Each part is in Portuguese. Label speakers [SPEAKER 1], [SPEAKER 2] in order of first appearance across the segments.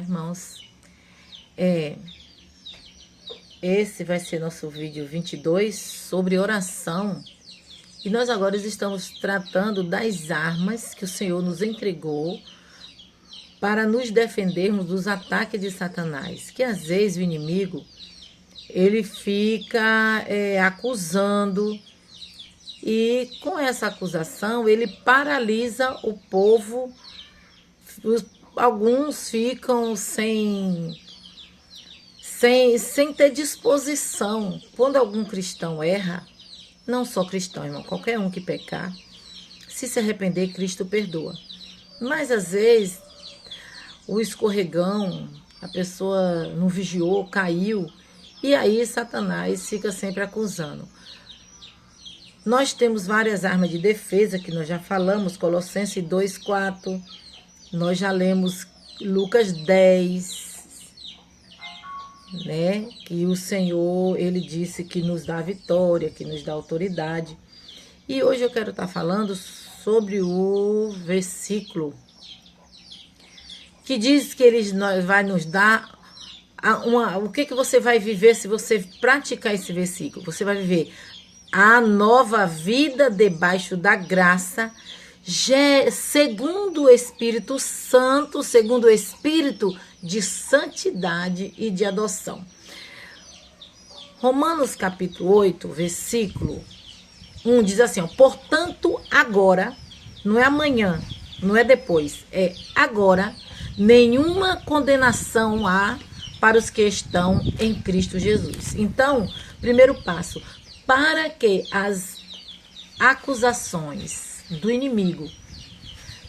[SPEAKER 1] irmãos? Esse vai ser nosso vídeo 22 sobre oração. E nós agora estamos tratando das armas que o Senhor nos entregou para nos defendermos dos ataques de Satanás. Que às vezes o inimigo, ele fica acusando, e com essa acusação ele paralisa o povo. Alguns ficam sem ter disposição. Quando algum cristão erra, não só cristão, irmão, qualquer um que pecar, se arrepender, Cristo perdoa. Mas às vezes o escorregão, a pessoa não vigiou, caiu, e aí Satanás fica sempre acusando. Nós temos várias armas de defesa que nós já falamos, Colossenses 2:4, nós já lemos Lucas 10, né? Que o Senhor, ele disse que nos dá vitória, que nos dá autoridade. E hoje eu quero estar falando sobre o versículo que diz que ele vai nos dar o que você vai viver se você praticar esse versículo. Você vai viver a nova vida debaixo da graça, segundo o Espírito Santo, segundo o Espírito de santidade e de adoção. Romanos capítulo 8, versículo 1 diz assim, portanto agora, não é amanhã, não é depois, é agora, nenhuma condenação há para os que estão em Cristo Jesus. Então, primeiro passo, para que as acusações do inimigo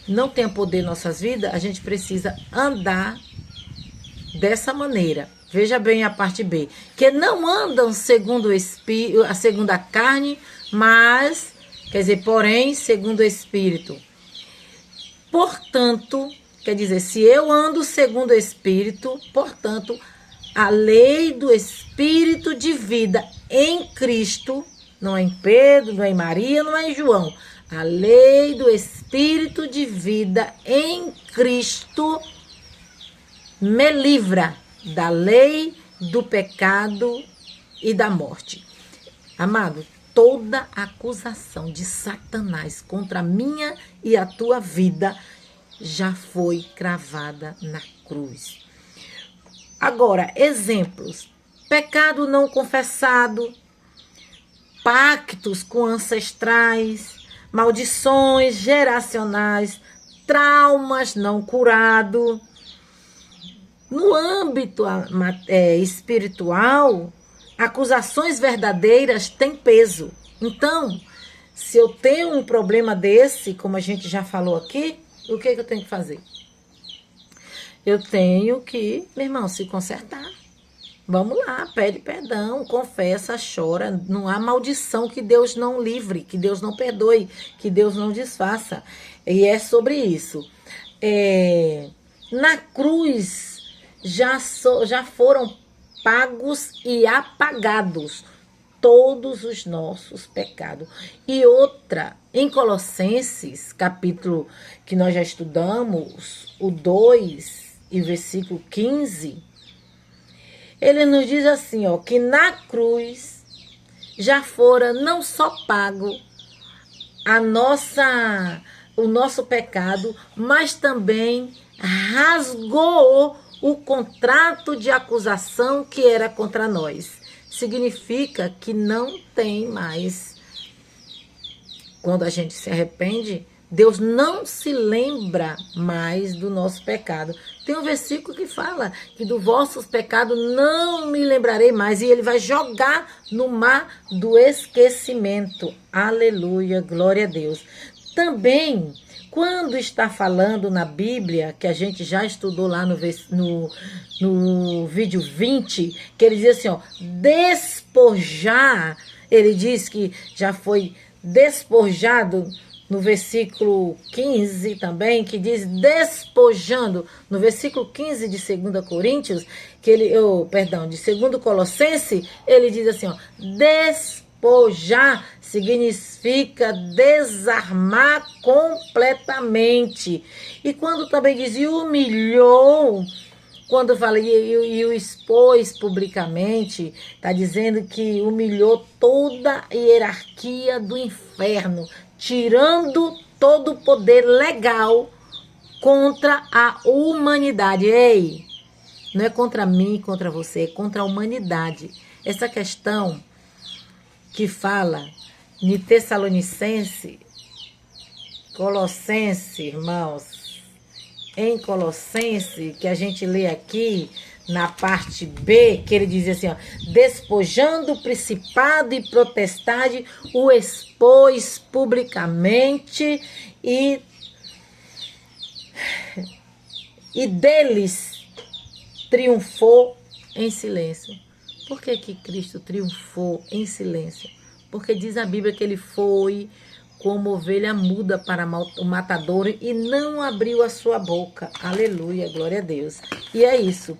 [SPEAKER 1] não tenham poder em nossas vidas, a gente precisa andar dessa maneira. Veja bem a parte B, que não andam segundo o Espírito, a segunda carne, mas, quer dizer, porém, segundo o Espírito. Portanto, quer dizer, se eu ando segundo o Espírito, portanto, a lei do Espírito de vida em Cristo, não é em Pedro, não é em Maria, não é em João. A lei do Espírito de vida em Cristo me livra da lei do pecado e da morte. Amado, toda acusação de Satanás contra a minha e a tua vida já foi cravada na cruz. Agora, exemplos. Pecado não confessado, pactos com ancestrais, maldições geracionais, traumas não curados. No âmbito espiritual, acusações verdadeiras têm peso. Então, se eu tenho um problema desse, como a gente já falou aqui, o que eu tenho que fazer? Eu tenho que, meu irmão, se consertar. Vamos lá, pede perdão, confessa, chora. Não há maldição que Deus não livre, que Deus não perdoe, que Deus não desfaça. E é sobre isso. Na cruz já foram pagos e apagados todos os nossos pecados. E outra, em Colossenses, capítulo que nós já estudamos, o 2 e versículo 15, ele nos diz assim, que na cruz já fora não só pago o nosso pecado, mas também rasgou o contrato de acusação que era contra nós. Significa que não tem mais. Quando a gente se arrepende, Deus não se lembra mais do nosso pecado. Tem um versículo que fala que do vossos pecados não me lembrarei mais. E ele vai jogar no mar do esquecimento. Aleluia, glória a Deus. Também, quando está falando na Bíblia, que a gente já estudou lá no vídeo 20, que ele diz assim, despojar, ele diz que já foi despojado no versículo 15 também, que diz despojando, no versículo 15 de 2 Coríntios, que ele, de 2 Colossenses, ele diz assim, despojar significa desarmar completamente. E quando também diz humilhou Quando fala e o expôs publicamente, está dizendo que humilhou toda a hierarquia do inferno, tirando todo o poder legal contra a humanidade. Ei, não é contra mim, contra você, é contra a humanidade. Essa questão que fala em Tessalonicense, Colossense, irmãos, em Colossense, que a gente lê aqui na parte B, que ele diz assim, ó, despojando o principado e potestade, o expôs publicamente e deles triunfou em silêncio. Por que que Cristo triunfou em silêncio? Porque diz a Bíblia que ele foi como ovelha muda para o matadouro e não abriu a sua boca. Aleluia, glória a Deus. E é isso.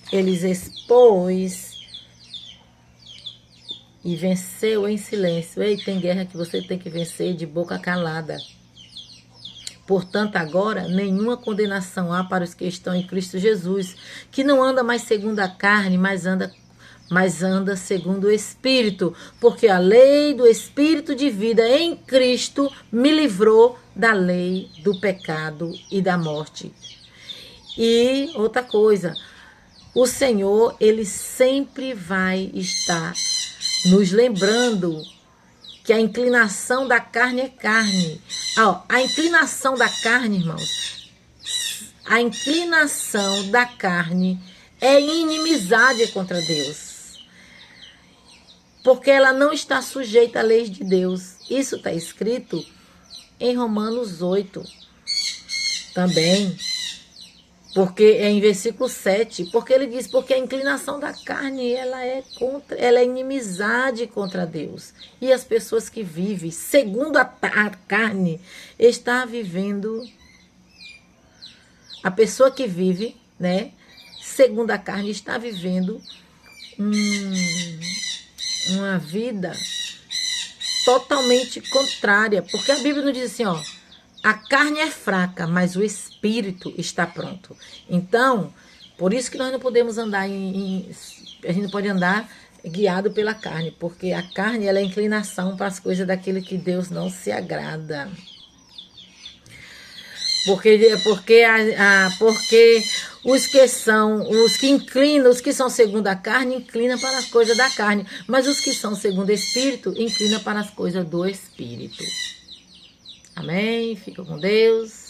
[SPEAKER 1] Eles expôs e venceu em silêncio. Ei, tem guerra que você tem que vencer de boca calada. Portanto, agora, nenhuma condenação há para os que estão em Cristo Jesus, que não anda mais segundo a carne, mas anda segundo o Espírito, porque a lei do Espírito de vida em Cristo me livrou da lei do pecado e da morte. E outra coisa, o Senhor, ele sempre vai estar nos lembrando que a inclinação da carne é carne. A inclinação da carne, irmãos, a inclinação da carne é inimizade contra Deus. Porque ela não está sujeita à lei de Deus. Isso está escrito em Romanos 8 também. Porque é em versículo 7. Porque ele diz, porque a inclinação da carne, ela é inimizade contra Deus. E as pessoas que vivem segundo a carne, está vivendo... A pessoa que vive, né, segundo a carne, está vivendo uma vida totalmente contrária, porque a Bíblia nos diz assim, ó, a carne é fraca, mas o espírito está pronto. Então, por isso que nós não podemos andar a gente não pode andar guiado pela carne, porque a carne ela é inclinação para as coisas daquilo que Deus não se agrada. Porque os que são segundo a carne, inclinam para as coisas da carne. Mas os que são segundo o Espírito, inclinam para as coisas do Espírito. Amém? Fica com Deus.